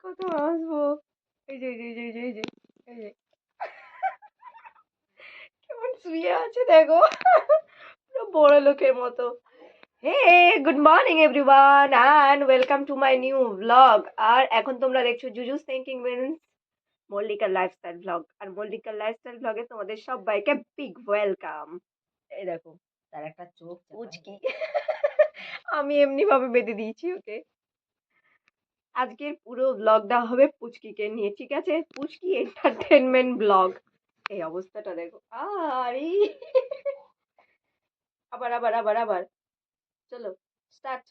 কত হাসবো। এই যে এই যে এই যে এই যে এই যে কেমন শুয়ে আছে দেখো, পুরো বড় লোকের মতো। Hey good morning everyone and welcome to my new blog. আর এখন তোমরা দেখছো জুজুস থিঙ্কিং উইন্স মল্লিকার লাইফস্টাইল ব্লগ। আর মল্লিকার লাইফস্টাইল ব্লগে তোমাদের সবাইকে বিগ ওয়েলকাম। এই দেখো তার একটা চোখ পুচকি, আমি এমনি ভাবে বেঁধে দিয়েছি ওকে। আজকের পুরো ব্লগটা হবে পুচকিকে নিয়ে, ঠিক আছে? পুচকি এন্টারটেনমেন্ট ব্লগ। এই অবস্থাটা দেখো, আরে আবার আবার আবার আবার চলো স্টার্ট।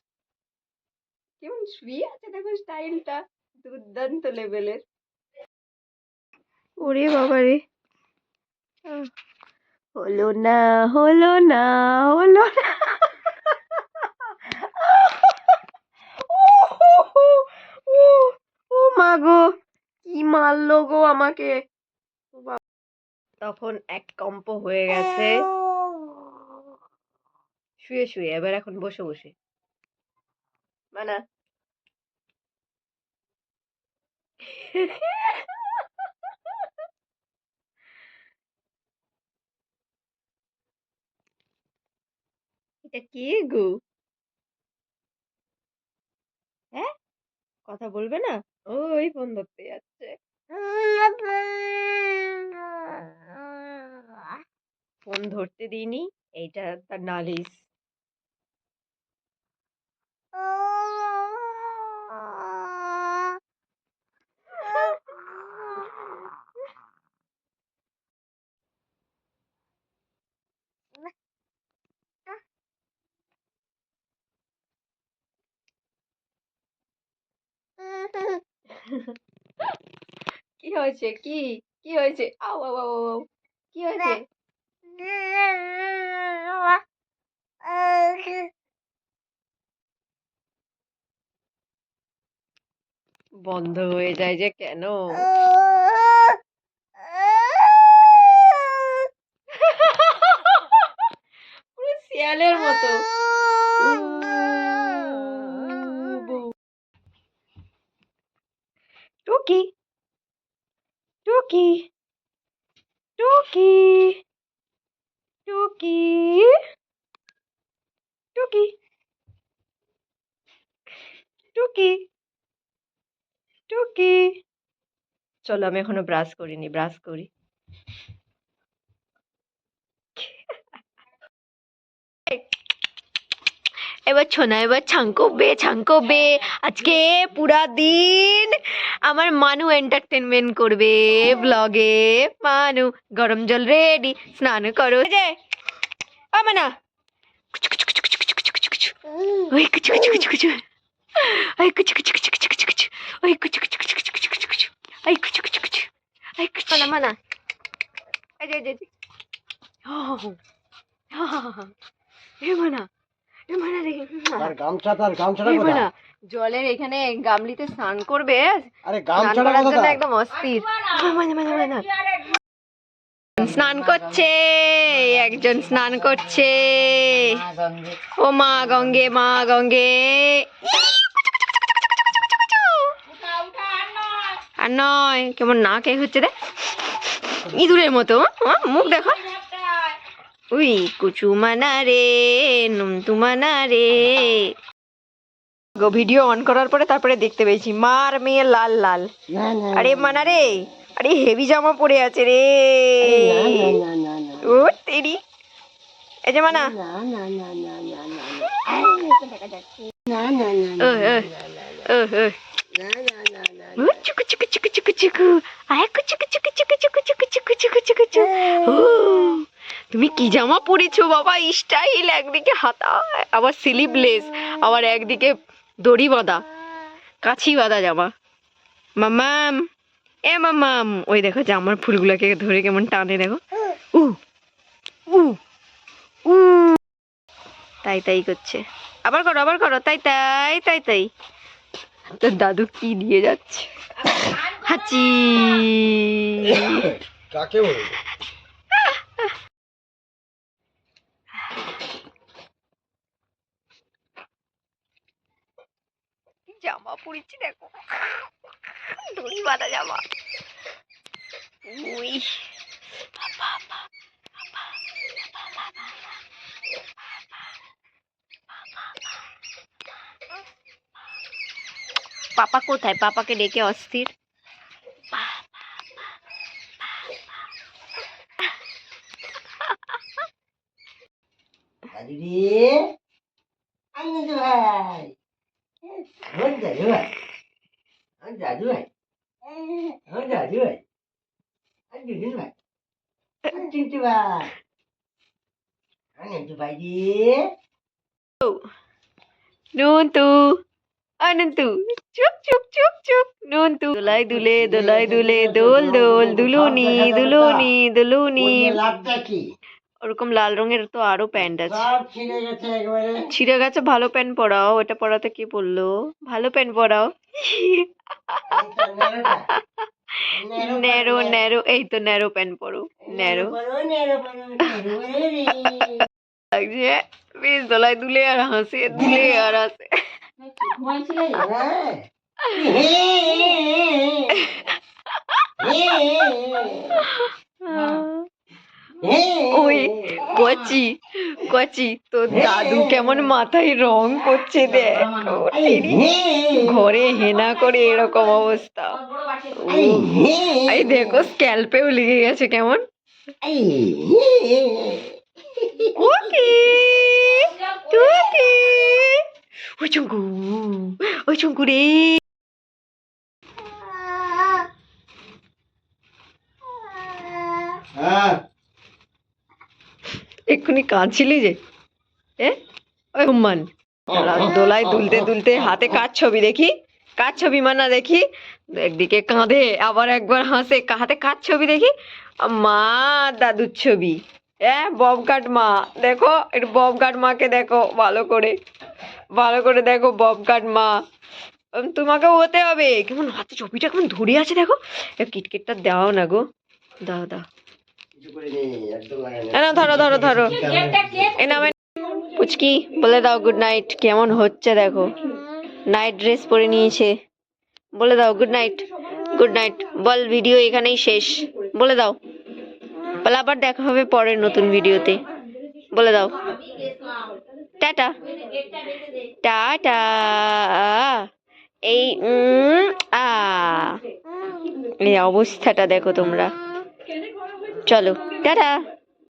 কেমন শুয়ে আছে দেখো, স্টাইলটা দুর্দান্ত লেভেলের। ওরে বাবা রে, হলো না হলো না হলো না। ও ও মা গো, কি মারলো গো আমাকে। তখন এক কম্প হয়ে গেছে শুয়ে শুয়ে, এবার এখন বসে বসে। মানা এটা কে গো? হ্যাঁ, কথা বলবে না? ওই ফোন ধরতে যাচ্ছে। ফোন ধরতে দিইনি, এইটা তার নালিশ। কি হয়েছে? কি কি হয়েছে? আও আও আও আও, কি হয়েছে? বন্ধ হয়ে যায় যে কেন? পুরো শিয়ালের মতো। টুকি টুকি টুকি টুকি টুকি টুকি টুকি। চলো আমি এখনো ব্রাশ করিনি, ব্রাশ করি। এবার ছোনা, এবার ছাঙ্কবে। আজকে পুরা দিন আমার মানু এন্টারটেনমেন্ট করবে ব্লগে। মানু গরম জল রেডি, স্নান করো যে না। ওই কুচু কুচু কুচু কুচু, ওই কুচু কুচু কুচু কুচু কুচু কুচু, ওই কুচু কুচু কুচু কুচু কুচু কুচু কুচু, ওই কুচু কুচু কুচু, ওই কুচু মানা। এই যে এ মানা, এ মানা রে, তার গামছাটা কোথায়? জলের এখানে গামলিতে স্নান করবে। আরে স্নান গামছাটা করার জন্য কোথায়? একদম অস্থির। স্নান করছে, একজন স্নান করছে। ও মা গঙ্গে, মা গঙ্গে। আর নয়, কেমন নাকে হচ্ছে রে, ইঁদুরের মতো। মুখ দেখো। উই কুচু মানা রে, নুমতু মানা রে। ভিডিও অন করার পরে তারপরে দেখতে পেয়েছি মার মেয়ে লাল লাল। আরে মানা রে, আরে হেভি জামা পরে আছে রে। ও তেরি, এই যে মানা। চুকু চুকু চুকু চুকু চুকু, আয় কুচু কুচু কুচু কুচু কুচু কুচু কুচু কুচু কুচু। তুমি কি জামা পরেছো বাবা, স্টাইল! একদিকে হাতা, আবার স্লিভলেস, আবার একদিকে দড়ি বাঁধা, কাছি বাঁধা জামা। মামাম, এ মামাম, ওই দেখো জামার ফুলগুলোকে ধরে কেমন টানে দেখো। উ উ উ, তাই তাই করছে। আবার করো, আবার করো, তাই তাই তাই তাই। তোর দাদু কি দিয়ে যাচ্ছে? হাঁচি। কাকে বলে? জামা পরেছি দেখো। দড়ি বাঁধা জামা। উই বাবা, বাবা, বাবা, বাবা, বাবা। পাপা কোথায়? পাপাকে ডেকে অস্থির। দাদুরি আমি তো ভাই আমার দাদু ভাই আমার দাদু ভাই আমার দাদু ভাই আর দুদিন ভাই আর চিন্টু ভাই আর নন্টু ভাই রে নন্তু, অনন্তু, চুপ চুপ চুপ চুপ। নন্তু দোলাই দুলে দোলাই দুলে দোল দোল দুলুনি দুলুনি দুলুনি। লাভটা কি ওরকম লাল রঙের তো আরো প্যান্ট আছে। সব ছিঁড়ে গেছে একবারে ছিঁড়ে গেছে, ভালো প্যান্ট পরাও। ওটা পরাতে কি বললো? ভালো প্যান্ট পরাও। ন্যারো ন্যারো, এই তো ন্যারো প্যান্ট পরো, ন্যারো লাগছে। বেশ দোলাই দুলে আর হাসে, দুলে আর হাসে। ওই কচি কচি, তো দাদু কেমন মাথায় রং করছে দেখ। ঘরে হেনা করে এরকম অবস্থা। এই দেখো স্ক্যাল্পেও লেগে গেছে কেমন। ওকে টুকি, ওই চুঙ্কু, ওই চুঙ্কু রে। এক্ষুনি কাঁদছিলি যে, ওই হুম্মান দোলায় দুলতে দুলতে হাতে কার ছবি দেখি, কার ছবি মানা দেখি। একদিকে কাঁদে আবার একবার হাসে। হাতে কার ছবি দেখি? মা দাদুর ছবি। ববকাট মা দেখো, একটু ববকাট মাকে দেখো ভালো করে, ভালো করে দেখো ববকাট মা। তোমাকেও হতে হবে। কেমন হাতে ছবিটা কেমন ধরে আছে দেখো। কিটকিটটা দাও না গো, দাও দাও। না ধরো ধরো ধরো, এ নামে পুচকি বলে দাও গুড নাইট। কেমন হচ্ছে দেখো, নাইট ড্রেস পরে নিয়েছে। বলে দাও গুড নাইট, গুড নাইট বল। ভিডিও এখানেই শেষ, বলে দাও। বলে আবার দেখা হবে পরের নতুন ভিডিওতে। বলে দাও টাটা, টাটা। এই এই অবস্থাটা দেখো তোমরা। চলো টাটা।